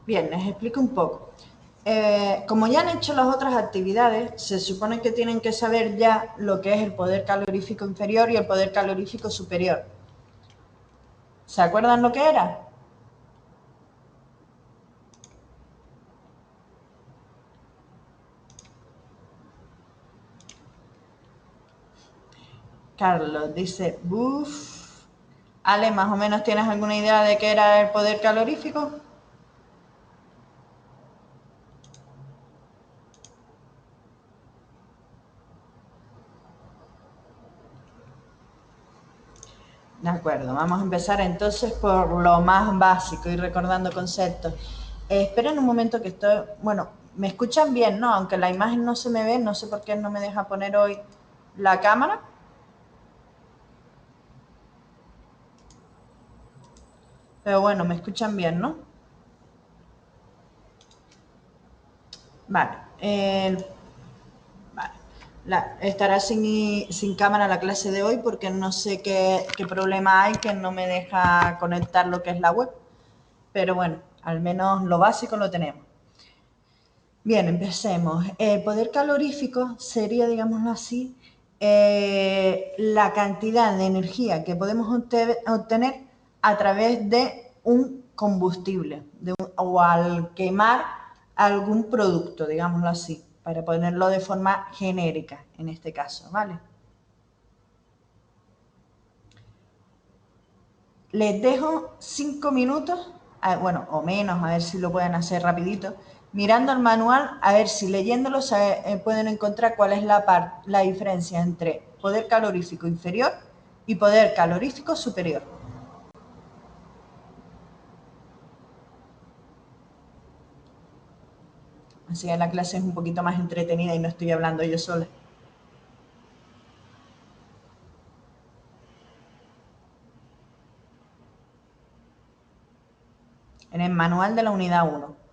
Bien, les explico un poco. Como ya han hecho las otras actividades, se supone que tienen que saber ya lo que es el poder calorífico inferior y el poder calorífico superior. ¿Se acuerdan lo que era? Carlos dice, buf. Ale, ¿más o menos tienes alguna idea de qué era el poder calorífico? De acuerdo, vamos a empezar entonces por lo más básico y recordando conceptos. Esperen un momento que estoy... Bueno, me escuchan bien, ¿no? Aunque la imagen no se me ve, no sé por qué no me deja poner hoy la cámara. Pero bueno, me escuchan bien, ¿no? Vale. Vale. Estará sin cámara la clase de hoy porque no sé qué problema hay que no me deja conectar lo que es la web. Pero bueno, al menos lo básico lo tenemos. Bien, empecemos. El poder calorífico sería, digámoslo así, la cantidad de energía que podemos obtener a través de un combustible o al quemar algún producto, digámoslo así, para ponerlo de forma genérica en este caso, ¿vale? Les dejo 5 minutos, bueno, o menos, a ver si lo pueden hacer rapidito, mirando el manual, a ver si leyéndolo pueden encontrar cuál es la diferencia entre poder calorífico inferior y poder calorífico superior. Así que la clase es un poquito más entretenida y no estoy hablando yo sola. En el manual de la unidad 1.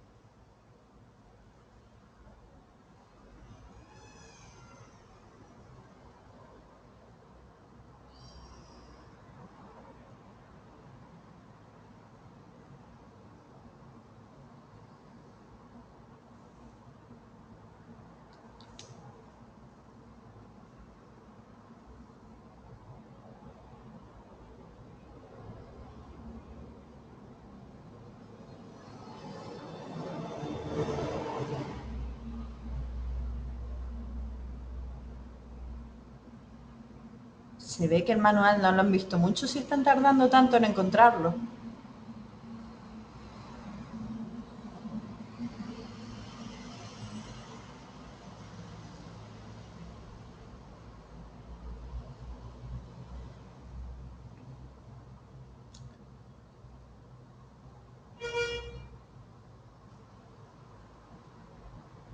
Se ve que el manual no lo han visto mucho si están tardando tanto en encontrarlo.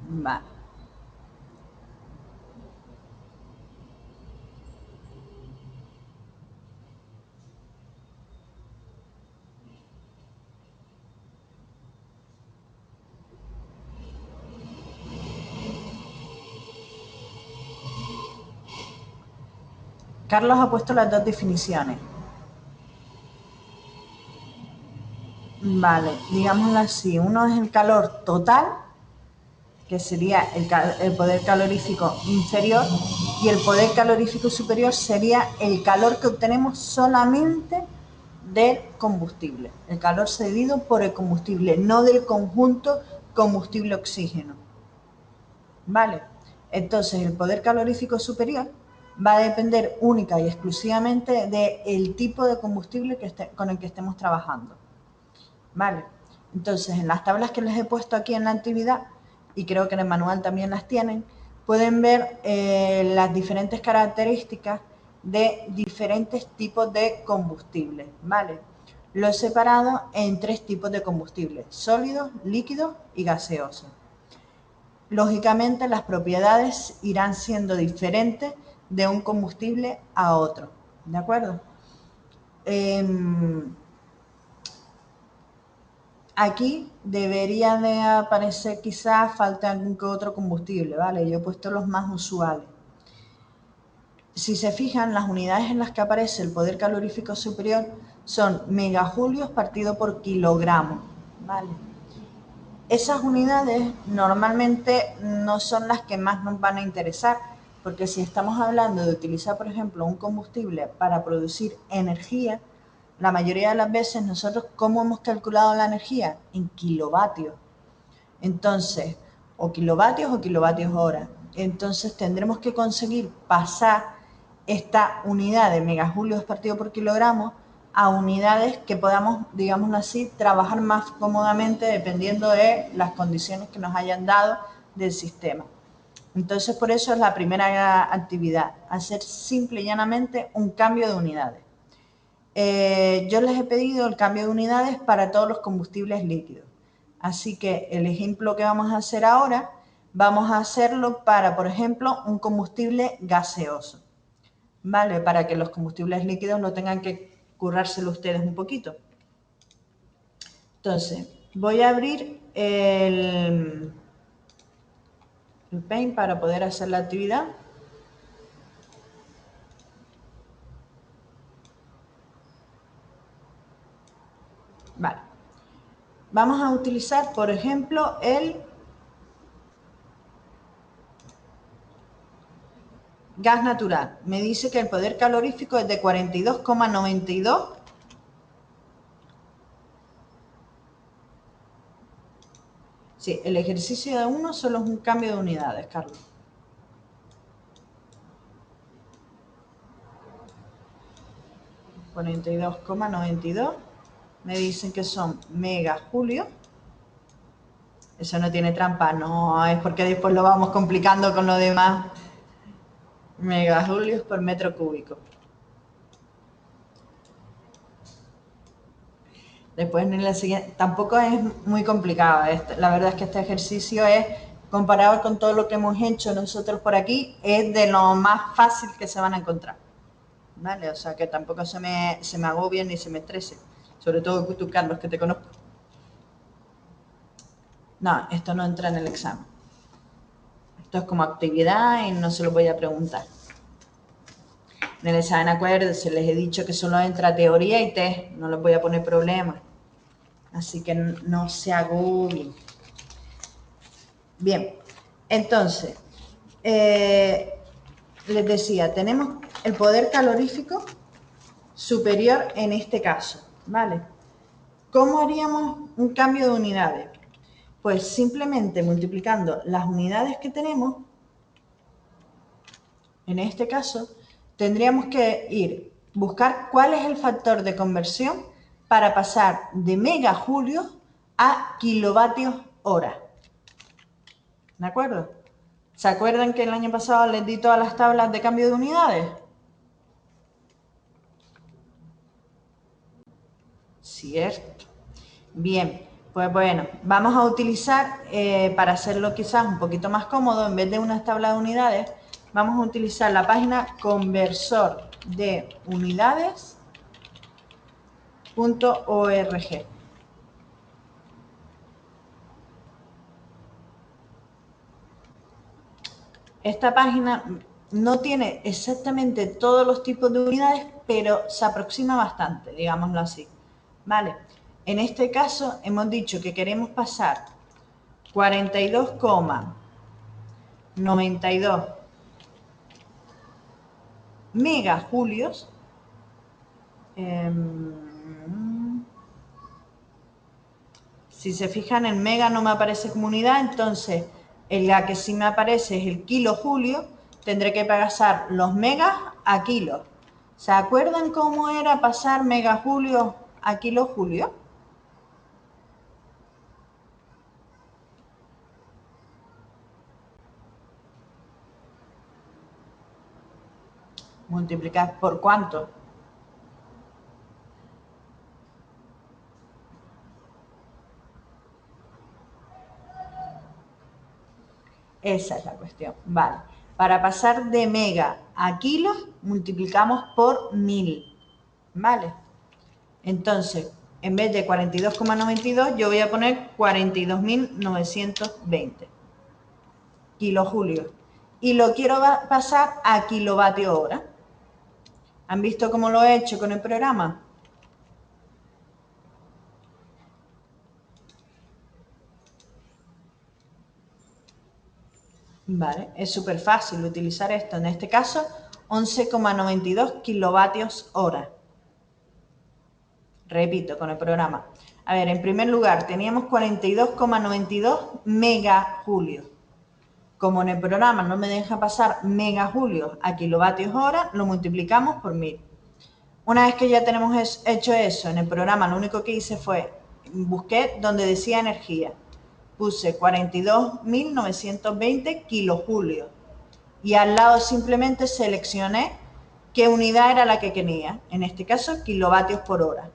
Vale. Carlos ha puesto las dos definiciones. Vale, digámoslo así, uno es el calor total, que sería el poder calorífico inferior, y el poder calorífico superior sería el calor que obtenemos solamente del combustible, el calor cedido por el combustible, no del conjunto combustible-oxígeno. Vale, entonces el poder calorífico superior va a depender única y exclusivamente del tipo de combustible con el que estemos trabajando. Vale, entonces en las tablas que les he puesto aquí en la actividad, y creo que en el manual también las tienen, pueden ver las diferentes características de diferentes tipos de combustibles, ¿vale? Lo he separado en 3 tipos de combustibles: sólidos, líquidos y gaseosos. Lógicamente las propiedades irán siendo diferentes de un combustible a otro, ¿de acuerdo? Aquí debería de aparecer, quizás falta algún que otro combustible, ¿vale? Yo he puesto los más usuales. Si se fijan, las unidades en las que aparece el poder calorífico superior son megajulios partido por kilogramo, ¿vale? Esas unidades normalmente no son las que más nos van a interesar, porque si estamos hablando de utilizar, por ejemplo, un combustible para producir energía, la mayoría de las veces nosotros, ¿cómo hemos calculado la energía? En kilovatios. Entonces, o kilovatios hora. Entonces tendremos que conseguir pasar esta unidad de megajulios partido por kilogramo a unidades que podamos, digámoslo así, trabajar más cómodamente dependiendo de las condiciones que nos hayan dado del sistema. Entonces, por eso es la primera actividad, hacer simple y llanamente un cambio de unidades. Yo les he pedido el cambio de unidades para todos los combustibles líquidos. Así que el ejemplo que vamos a hacer ahora, vamos a hacerlo para, por ejemplo, un combustible gaseoso. ¿Vale? Para que los combustibles líquidos no tengan que currárselo ustedes un poquito. Entonces, voy a abrir el Paint para poder hacer la actividad. Vale. Vamos a utilizar, por ejemplo, el gas natural. Me dice que el poder calorífico es de 42,92. Sí, el ejercicio de uno solo es un cambio de unidades, Carlos. $42,92. Me dicen que son megajulios. Eso no tiene trampa, no es porque después lo vamos complicando con lo demás. Megajulios por metro cúbico. Después en la siguiente, tampoco es muy complicado. La verdad es que este ejercicio es, comparado con todo lo que hemos hecho nosotros por aquí, es de lo más fácil que se van a encontrar. ¿Vale? O sea que tampoco se me agobien ni se me estrese. Sobre todo tú, Carlos, que te conozco. No, esto no entra en el examen. Esto es como actividad y no se lo voy a preguntar. En el examen, acuérdense, les he dicho que solo entra teoría y test, no les voy a poner problemas. Así que no se agobien. Bien, entonces, les decía, tenemos el poder calorífico superior en este caso, ¿vale? ¿Cómo haríamos un cambio de unidades? Pues simplemente multiplicando las unidades que tenemos, en este caso, tendríamos que buscar cuál es el factor de conversión para pasar de megajulios a kilovatios hora. ¿De acuerdo? ¿Se acuerdan que el año pasado les di todas las tablas de cambio de unidades? Cierto. Bien, pues bueno, vamos a utilizar, para hacerlo quizás un poquito más cómodo, en vez de una tabla de unidades, vamos a utilizar la página conversor de unidades.org. Esta página no tiene exactamente todos los tipos de unidades, pero se aproxima bastante, digámoslo así. ¿Vale? En este caso hemos dicho que queremos pasar 42,92 megajulios. Si se fijan, en mega no me aparece como unidad, entonces en la que sí me aparece es el kilojulio. Tendré que pasar los megas a kilos. ¿Se acuerdan cómo era pasar megajulio a kilojulio? Multiplicar por cuánto. Esa es la cuestión. Vale. Para pasar de mega a kilos, multiplicamos por 1000. ¿Vale? Entonces, en vez de 42,92, yo voy a poner 42.920 kilojulios. Y lo quiero pasar a kilovatio hora. ¿Han visto cómo lo he hecho con el programa? Vale, es súper fácil utilizar esto. En este caso, 11,92 kilovatios hora. Repito, con el programa. A ver, en primer lugar, teníamos 42,92 megajulios. Como en el programa no me deja pasar megajulios a kilovatios hora, lo multiplicamos por 1000. Una vez que ya tenemos hecho eso, en el programa lo único que hice fue, busqué donde decía energía. Puse 42.920 kilojulios. Y al lado simplemente seleccioné qué unidad era la que quería. En este caso, kilovatios por hora.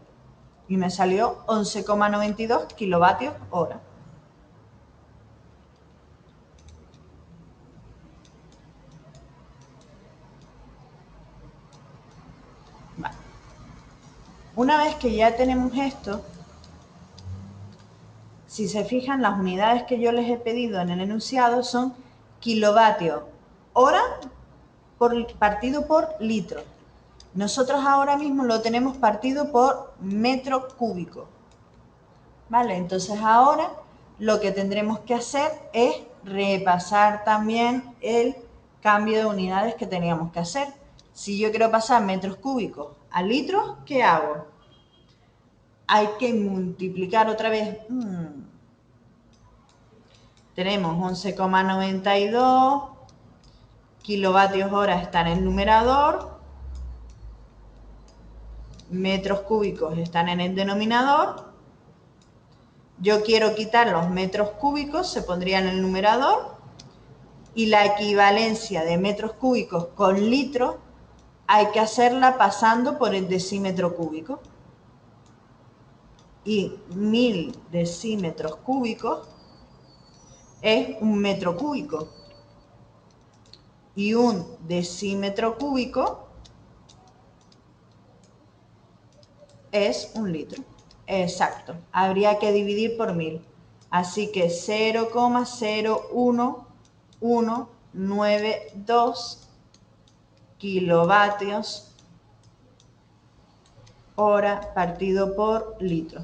Y me salió 11,92 kilovatios hora. Vale. Una vez que ya tenemos esto, si se fijan, las unidades que yo les he pedido en el enunciado son kilovatios hora partido por litro. Nosotros ahora mismo lo tenemos partido por metro cúbico. ¿Vale? Entonces ahora lo que tendremos que hacer es repasar también el cambio de unidades que teníamos que hacer. Si yo quiero pasar metros cúbicos a litros, ¿qué hago? Hay que multiplicar otra vez. Tenemos 11,92 kilovatios hora está en el numerador, metros cúbicos están en el denominador. Yo quiero quitar los metros cúbicos, se pondría en el numerador, y la equivalencia de metros cúbicos con litros hay que hacerla pasando por el decímetro cúbico. Y 1000 decímetros cúbicos es un metro cúbico. Y un decímetro cúbico es un litro. Exacto. Habría que dividir por 1000. Así que 0,01192 kilovatios hora partido por litro.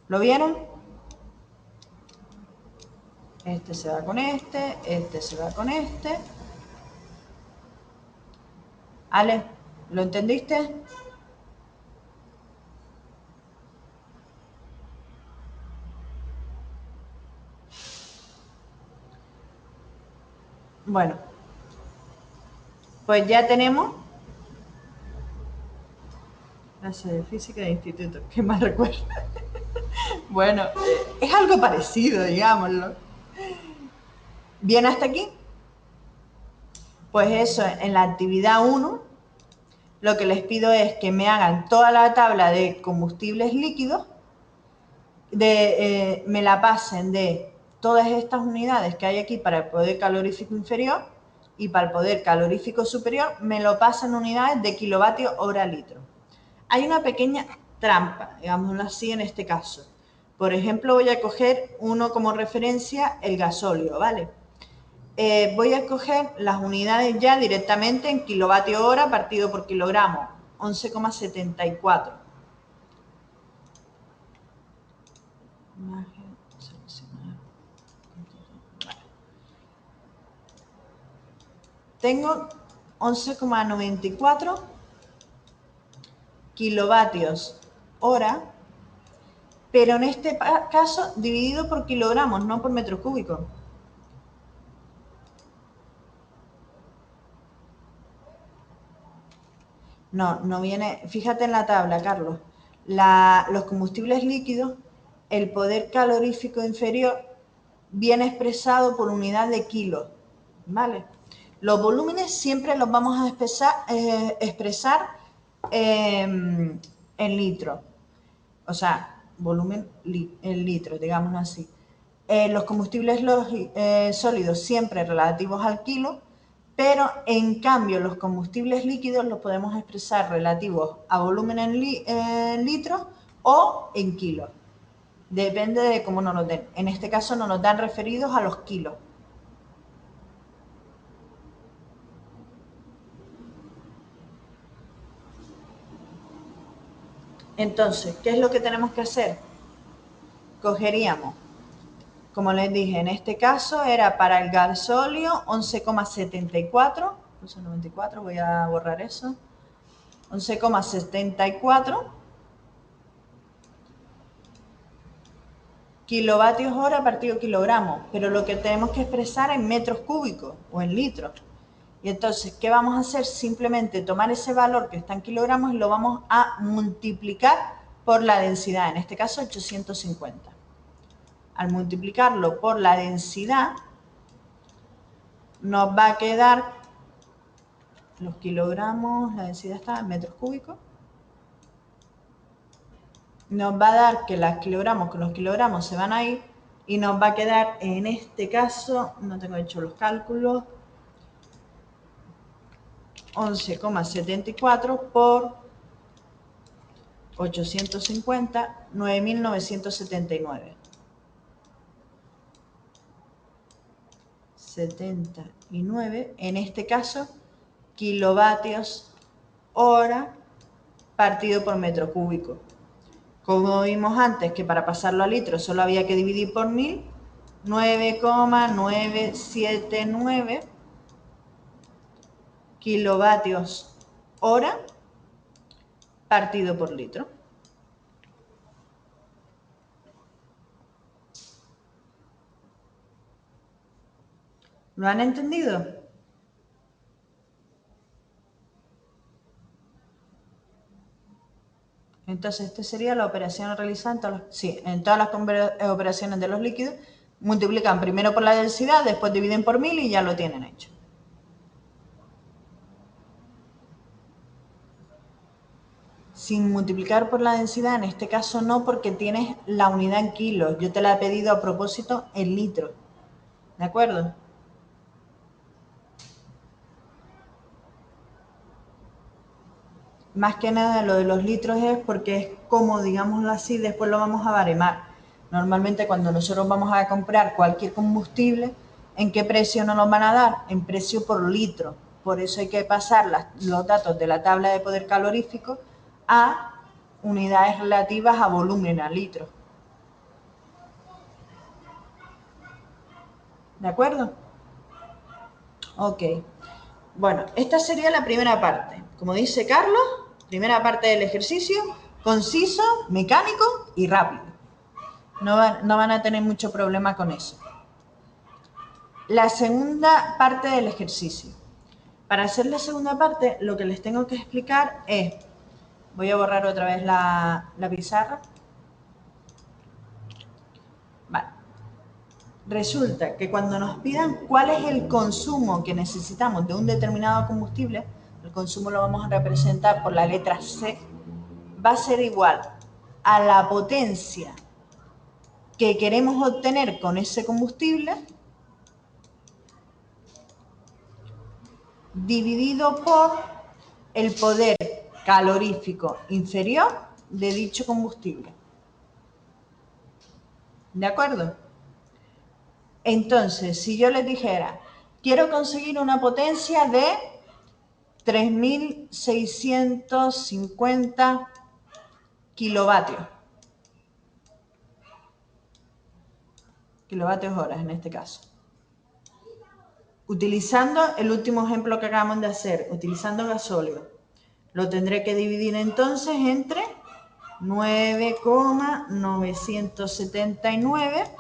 ¿Lo vieron? Este se va con este se va con este. Ale, ¿lo entendiste? Bueno, pues ya tenemos clase de física de instituto. ¿Qué más recuerdo? Bueno, es algo parecido, digámoslo. ¿Bien hasta aquí? Pues eso, en la actividad 1, lo que les pido es que me hagan toda la tabla de combustibles líquidos, me la pasen de todas estas unidades que hay aquí para el poder calorífico inferior y para el poder calorífico superior, me lo pasen en unidades de kilovatios hora litro. Hay una pequeña trampa, digámoslo así, en este caso. Por ejemplo, voy a coger uno como referencia, el gasóleo, ¿vale? Voy a coger las unidades ya directamente en kilovatio hora partido por kilogramo, 11,74. Tengo 11,94 kilovatios hora, pero en este caso dividido por kilogramos, no por metro cúbico. No viene, fíjate en la tabla, Carlos. Los combustibles líquidos, el poder calorífico inferior viene expresado por unidad de kilos, ¿vale? Los volúmenes siempre los vamos a expresar en litros, o sea, volumen en litros, digámoslo así. Los combustibles sólidos siempre relativos al kilo, pero en cambio los combustibles líquidos los podemos expresar relativos a volumen en litros o en kilos. Depende de cómo nos lo den. En este caso nos los dan referidos a los kilos. Entonces, ¿qué es lo que tenemos que hacer? Cogeríamos como les dije, en este caso era para el gasóleo 11,74, puse 94, voy a borrar eso, 11,74 kilovatios hora partido kilogramo, pero lo que tenemos que expresar en metros cúbicos o en litros. Y entonces, ¿qué vamos a hacer? Simplemente tomar ese valor que está en kilogramos y lo vamos a multiplicar por la densidad, en este caso 850. Al multiplicarlo por la densidad, nos va a quedar los kilogramos, la densidad está en metros cúbicos, nos va a dar que los kilogramos con los kilogramos se van a ir y nos va a quedar, en este caso, no tengo hecho los cálculos, 11,74 por 850, 9.979. 79, en este caso, kilovatios hora partido por metro cúbico. Como vimos antes que para pasarlo a litros solo había que dividir por 1000, 9,979 kilovatios hora partido por litro. ¿Lo han entendido? Entonces, esta sería la operación realizada en todas las operaciones de los líquidos. Multiplican primero por la densidad, después dividen por 1000 y ya lo tienen hecho. Sin multiplicar por la densidad, en este caso no, porque tienes la unidad en kilos. Yo te la he pedido a propósito en litros. ¿De acuerdo? Más que nada lo de los litros es porque es como, digámoslo así, después lo vamos a baremar. Normalmente cuando nosotros vamos a comprar cualquier combustible, ¿en qué precio nos lo van a dar? En precio por litro. Por eso hay que pasar los datos de la tabla de poder calorífico a unidades relativas a volumen, a litros. ¿De acuerdo? Ok. Bueno, esta sería la primera parte. Como dice Carlos, primera parte del ejercicio, conciso, mecánico y rápido. No van a tener mucho problema con eso. La segunda parte del ejercicio. Para hacer la segunda parte, lo que les tengo que explicar es, voy a borrar otra vez la pizarra. Vale. Resulta que cuando nos pidan cuál es el consumo que necesitamos de un determinado combustible, el consumo lo vamos a representar por la letra C, va a ser igual a la potencia que queremos obtener con ese combustible dividido por el poder calorífico inferior de dicho combustible. ¿De acuerdo? Entonces, si yo les dijera, quiero conseguir una potencia de 3.650 kilovatios horas en este caso. Utilizando el último ejemplo que acabamos de hacer, utilizando gasóleo, lo tendré que dividir entonces entre 9,979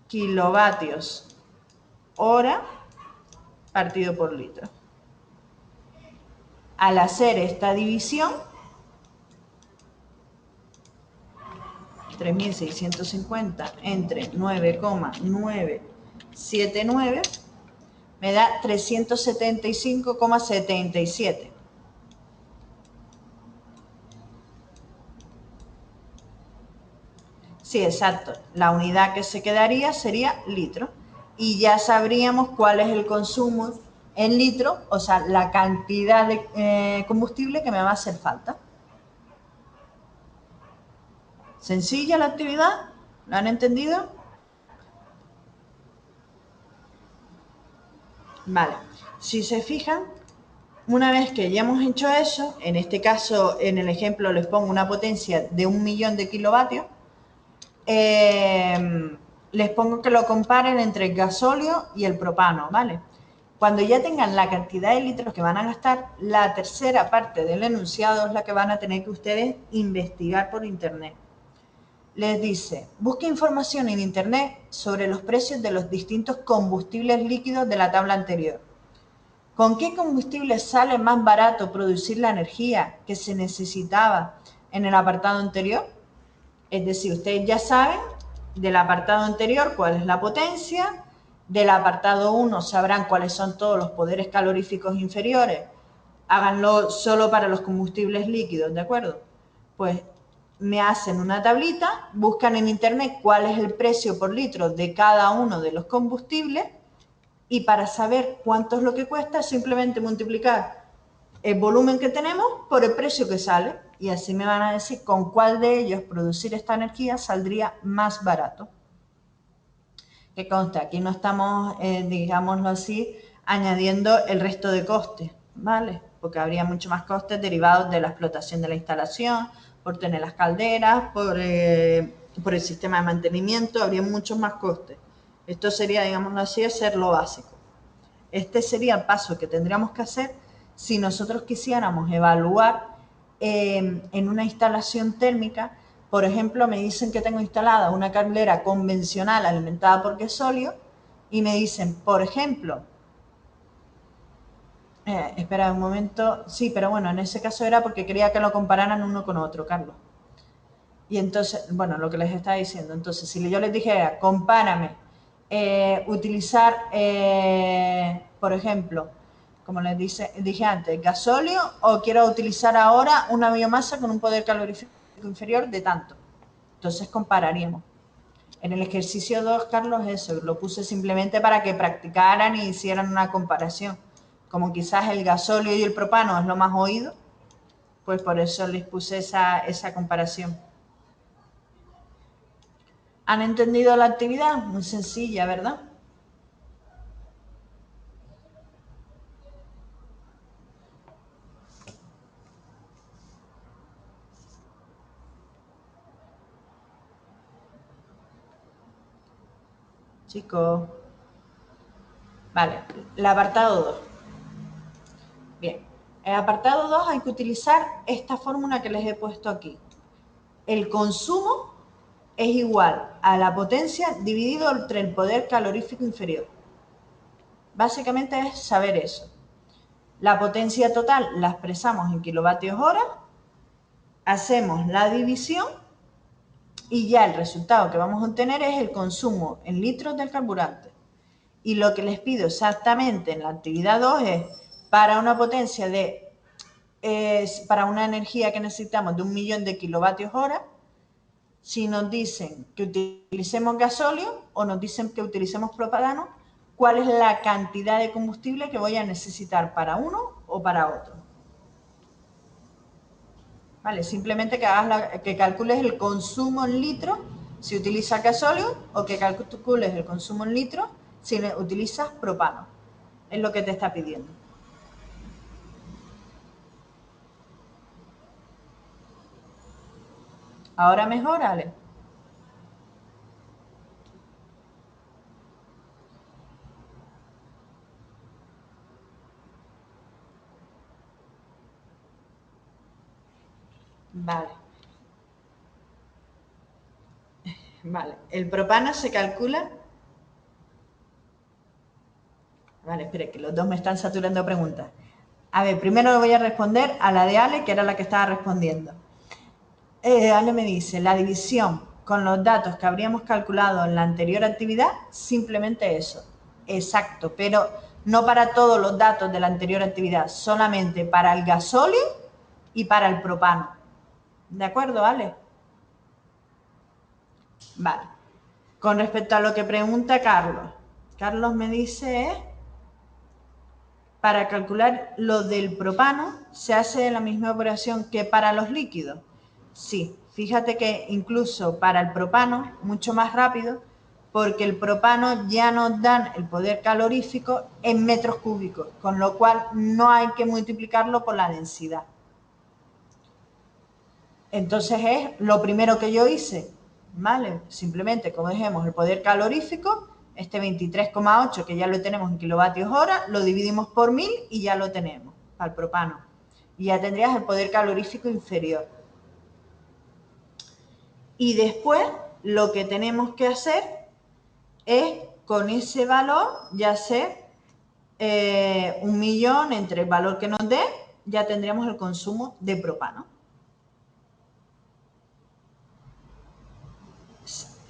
kilovatios hora partido por litro. Al hacer esta división, 3.650 entre 9,979 me da 375,77. Sí, exacto. La unidad que se quedaría sería litro. Y ya sabríamos cuál es el consumo en litro, o sea, la cantidad de combustible que me va a hacer falta. ¿Sencilla la actividad? ¿Lo han entendido? Vale. Si se fijan, una vez que ya hemos hecho eso, en este caso, en el ejemplo les pongo una potencia de 1.000.000 de kilovatios, les pongo que lo comparen entre el gasóleo y el propano, ¿vale? Cuando ya tengan la cantidad de litros que van a gastar, la tercera parte del enunciado es la que van a tener que ustedes investigar por internet. Les dice, busque información en internet sobre los precios de los distintos combustibles líquidos de la tabla anterior. ¿Con qué combustible sale más barato producir la energía que se necesitaba en el apartado anterior? Es decir, ustedes ya saben del apartado anterior cuál es la potencia, del apartado 1 sabrán cuáles son todos los poderes caloríficos inferiores. Háganlo solo para los combustibles líquidos, ¿de acuerdo? Pues me hacen una tablita, buscan en internet cuál es el precio por litro de cada uno de los combustibles y para saber cuánto es lo que cuesta, simplemente multiplicar el volumen que tenemos por el precio que sale y así me van a decir con cuál de ellos producir esta energía saldría más barato. Que consta, aquí no estamos, digámoslo así, añadiendo el resto de costes, ¿vale? Porque habría mucho más costes derivados de la explotación de la instalación, por tener las calderas, por el sistema de mantenimiento, habría muchos más costes. Esto sería, digámoslo así, hacer lo básico. Este sería el paso que tendríamos que hacer si nosotros quisiéramos evaluar en una instalación térmica. Por ejemplo, me dicen que tengo instalada una caldera convencional alimentada por gasóleo y me dicen, por ejemplo, espera un momento, sí, pero bueno, en ese caso era porque quería que lo compararan uno con otro, Carlos. Y entonces, bueno, lo que les estaba diciendo, entonces, si yo les dijera, compárame, utilizar, por ejemplo, como les dije antes, gasóleo o quiero utilizar ahora una biomasa con un poder calorífico inferior de tanto. Entonces compararíamos. En el ejercicio 2, Carlos, eso, lo puse simplemente para que practicaran y hicieran una comparación. Como quizás el gasóleo y el propano es lo más oído, pues por eso les puse esa comparación. ¿Han entendido la actividad? Muy sencilla, ¿verdad? Chicos. Vale, el apartado 2. Bien, en el apartado 2 hay que utilizar esta fórmula que les he puesto aquí. El consumo es igual a la potencia dividido entre el poder calorífico inferior. Básicamente es saber eso. La potencia total la expresamos en kilovatios hora, hacemos la división y ya el resultado que vamos a obtener es el consumo en litros del carburante. Y lo que les pido exactamente en la actividad 2 es para una potencia para una energía que necesitamos de 1.000.000 de kilovatios hora, si nos dicen que utilicemos gasóleo o nos dicen que utilicemos propano, cuál es la cantidad de combustible que voy a necesitar para uno o para otro. ¿Vale? Simplemente que calcules el consumo en litros si utilizas gasóleo o que calcules el consumo en litros si utilizas propano. Es lo que te está pidiendo. ¿Ahora mejor, Ale? Vale. Vale. El propano se calcula. Vale, espere, que los dos me están saturando preguntas. A ver, primero le voy a responder a la de Ale, que era la que estaba respondiendo. Ale me dice, la división con los datos que habríamos calculado en la anterior actividad, simplemente eso. Exacto, pero no para todos los datos de la anterior actividad, solamente para el gasóleo y para el propano. ¿De acuerdo, Ale? Vale. Con respecto a lo que pregunta Carlos, Carlos me dice, para calcular lo del propano, se hace la misma operación que para los líquidos. Sí, fíjate que incluso para el propano, mucho más rápido, porque el propano ya nos dan el poder calorífico en metros cúbicos, con lo cual no hay que multiplicarlo por la densidad. Entonces es lo primero que yo hice. ¿vale? Simplemente cogemos el poder calorífico, este 23,8 que ya lo tenemos en kilovatios hora, lo dividimos por 1000 y ya lo tenemos para el propano. Y ya tendrías el poder calorífico inferior. Y después lo que tenemos que hacer es con ese valor, ya sé, 1.000.000 entre el valor que nos dé, ya tendríamos el consumo de propano.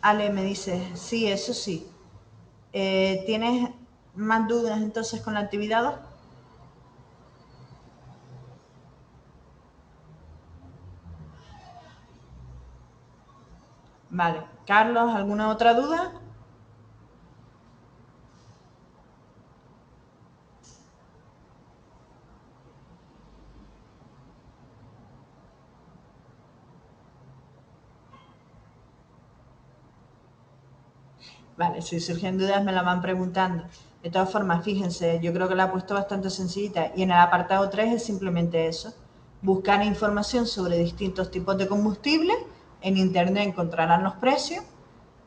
Ale me dice, sí, eso sí. ¿Tienes más dudas entonces con la actividad 2? Vale. Carlos, ¿alguna otra duda? Vale, si surgen dudas me la van preguntando. De todas formas, fíjense, yo creo que la he puesto bastante sencillita y en el apartado 3 es simplemente eso. Buscar información sobre distintos tipos de combustible. En internet encontrarán los precios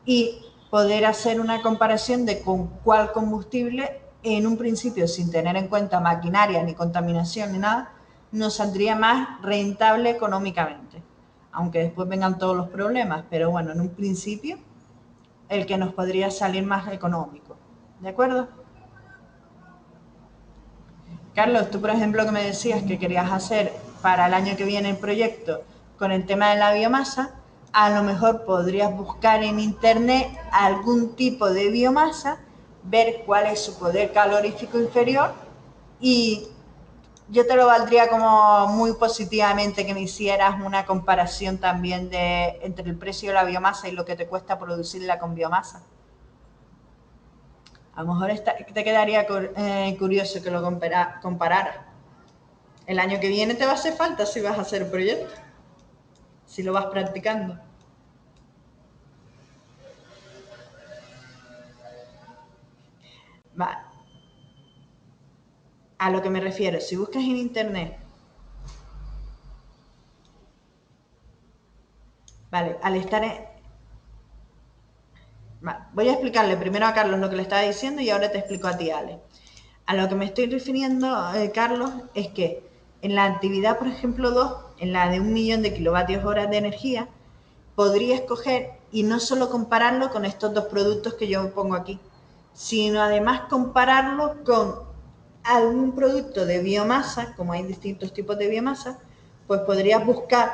y poder hacer una comparación de con cuál combustible, en un principio sin tener en cuenta maquinaria, ni contaminación, ni nada, nos saldría más rentable económicamente. Aunque después vengan todos los problemas, pero bueno, en un principio el que nos podría salir más económico. ¿De acuerdo? Carlos, tú por ejemplo que me decías que querías hacer para el año que viene el proyecto con el tema de la biomasa, a lo mejor podrías buscar en internet algún tipo de biomasa, ver cuál es su poder calorífico inferior y yo te lo valdría como muy positivamente que me hicieras una comparación también entre el precio de la biomasa y lo que te cuesta producirla con biomasa. A lo mejor te quedaría curioso que lo compararas. El año que viene te va a hacer falta si vas a hacer el proyecto, si lo vas practicando. Vale. A lo que me refiero, si buscas en internet, vale, al estar en... Vale, voy a explicarle primero a Carlos lo que le estaba diciendo y ahora te explico a ti, Ale. A lo que me estoy refiriendo, Carlos, es que en la actividad, por ejemplo, 2, en la de 1.000.000 de kilovatios horas de energía, podría escoger y no solo compararlo con estos dos productos que yo pongo aquí, sino además compararlo con algún producto de biomasa, como hay distintos tipos de biomasa, pues podrías buscar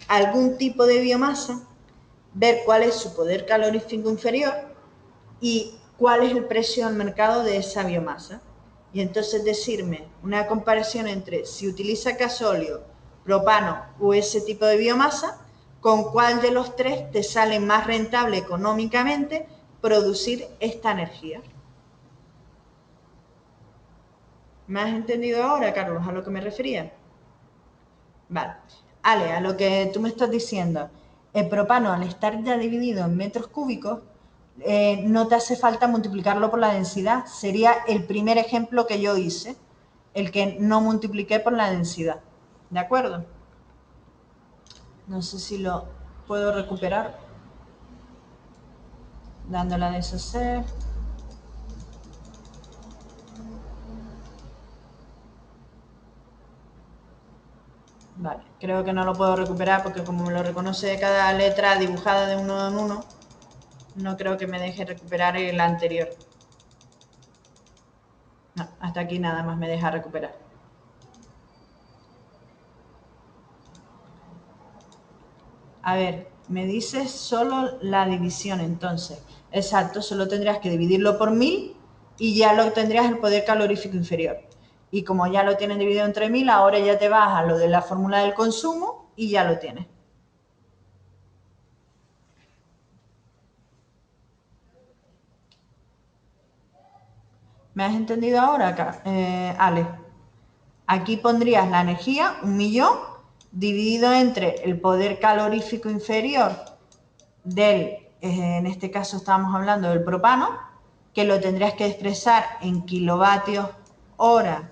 algún tipo de biomasa, ver cuál es su poder calorífico inferior y cuál es el precio al mercado de esa biomasa. Y entonces decirme una comparación entre si utiliza gasóleo, propano o ese tipo de biomasa, con cuál de los tres te sale más rentable económicamente producir esta energía. ¿Me has entendido ahora, Carlos, a lo que me refería? Vale. Ale, a lo que tú me estás diciendo, el propano al estar ya dividido en metros cúbicos, no te hace falta multiplicarlo por la densidad. Sería el primer ejemplo que yo hice, el que no multipliqué por la densidad. ¿De acuerdo? No sé si lo puedo recuperar dándole a deshacer. Vale, creo que no lo puedo recuperar porque como me lo reconoce cada letra dibujada de uno en uno, no creo que me deje recuperar el anterior. No, hasta aquí nada más me deja recuperar. A ver, me dices solo la división entonces. Exacto, solo tendrías que dividirlo por 1000 y ya lo tendrías el poder calorífico inferior. Y como ya lo tienes dividido entre 1000, ahora ya te vas a lo de la fórmula del consumo y ya lo tienes. ¿Me has entendido ahora, Ale? Aquí pondrías la energía, 1.000.000, dividido entre el poder calorífico inferior del, en este caso estábamos hablando del propano, que lo tendrías que expresar en kilovatios hora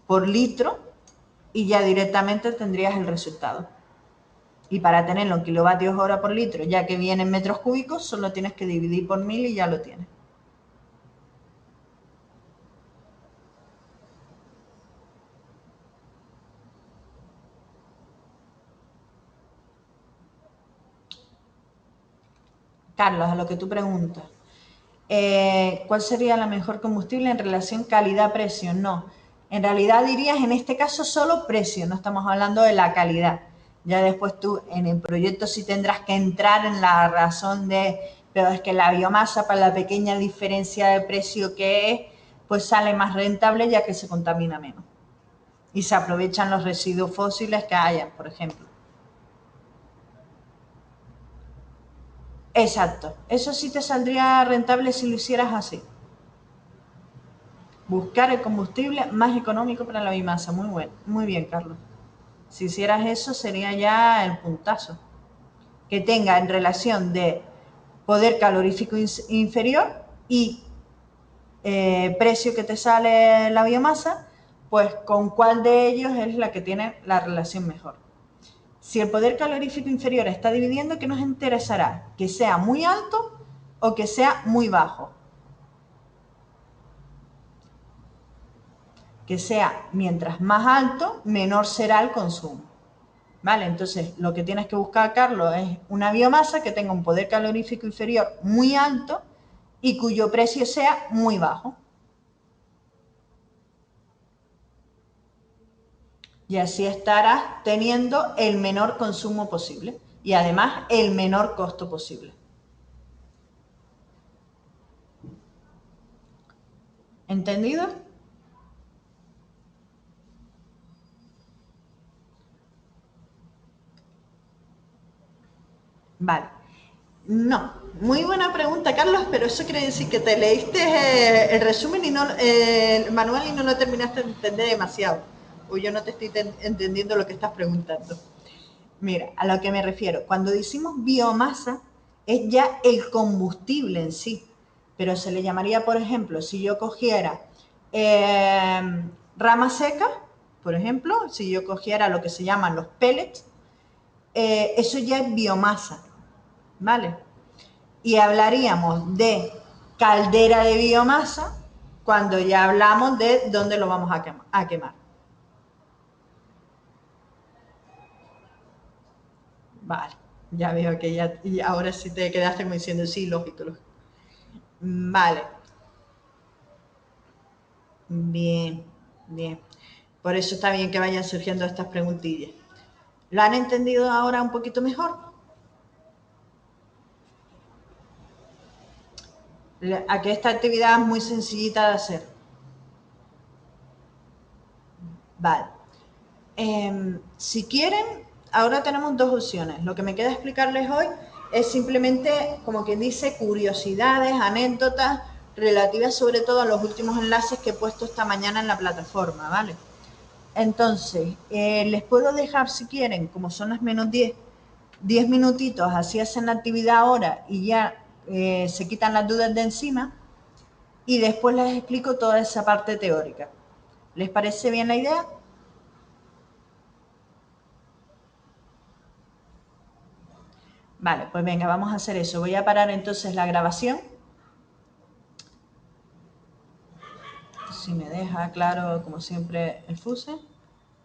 por litro y ya directamente tendrías el resultado. Y para tenerlo en kilovatios hora por litro, ya que viene en metros cúbicos, solo tienes que dividir por 1000 y ya lo tienes. Carlos, a lo que tú preguntas. ¿Cuál sería la mejor combustible en relación calidad-precio? No, en realidad dirías en este caso solo precio, no estamos hablando de la calidad. Ya después tú en el proyecto sí tendrás que entrar en la razón de, pero es que la biomasa para la pequeña diferencia de precio que es, pues sale más rentable ya que se contamina menos. Y se aprovechan los residuos fósiles que hayan, por ejemplo. Exacto, eso sí te saldría rentable si lo hicieras así. Buscar el combustible más económico para la biomasa. Muy bueno, muy bien, Carlos. Si hicieras eso sería ya el puntazo. Que tenga en relación de poder calorífico inferior y precio que te sale la biomasa, pues con cuál de ellos es la que tiene la relación mejor. Si el poder calorífico inferior está dividiendo, ¿qué nos interesará? ¿Que sea muy alto o que sea muy bajo? Que sea mientras más alto, menor será el consumo. ¿Vale? Entonces, lo que tienes que buscar, Carlos, es una biomasa que tenga un poder calorífico inferior muy alto y cuyo precio sea muy bajo. Y así estarás teniendo el menor consumo posible y además el menor costo posible. ¿Entendido? Vale. No, muy buena pregunta, Carlos, pero eso quiere decir que te leíste el resumen y no el manual y no lo terminaste de entender demasiado. O yo no te estoy entendiendo lo que estás preguntando. Mira, a lo que me refiero, cuando decimos biomasa, es ya el combustible en sí, pero se le llamaría, por ejemplo, si yo cogiera eh, rama seca, por ejemplo, si yo cogiera lo que se llaman los pellets, eso ya es biomasa, ¿vale? Y hablaríamos de caldera de biomasa cuando ya hablamos de dónde lo vamos a quemar. Vale, ya veo que ya y ahora sí te quedaste como diciendo sí, lógico, lógico. Vale, bien, bien. Por eso está bien que vayan surgiendo estas preguntillas. ¿Lo han entendido ahora un poquito mejor? A que esta actividad es muy sencillita de hacer. Vale. Si quieren, ahora tenemos dos opciones. Lo que me queda explicarles hoy es simplemente, como quien dice, curiosidades, anécdotas relativas sobre todo a los últimos enlaces que he puesto esta mañana en la plataforma, ¿vale? Entonces, les puedo dejar si quieren, como son las menos 10 minutitos, así hacen la actividad ahora y ya se quitan las dudas de encima y después les explico toda esa parte teórica. ¿Les parece bien la idea? Vale, pues venga, vamos a hacer eso. Voy a parar entonces la grabación. Si me deja claro, como siempre, el fuse.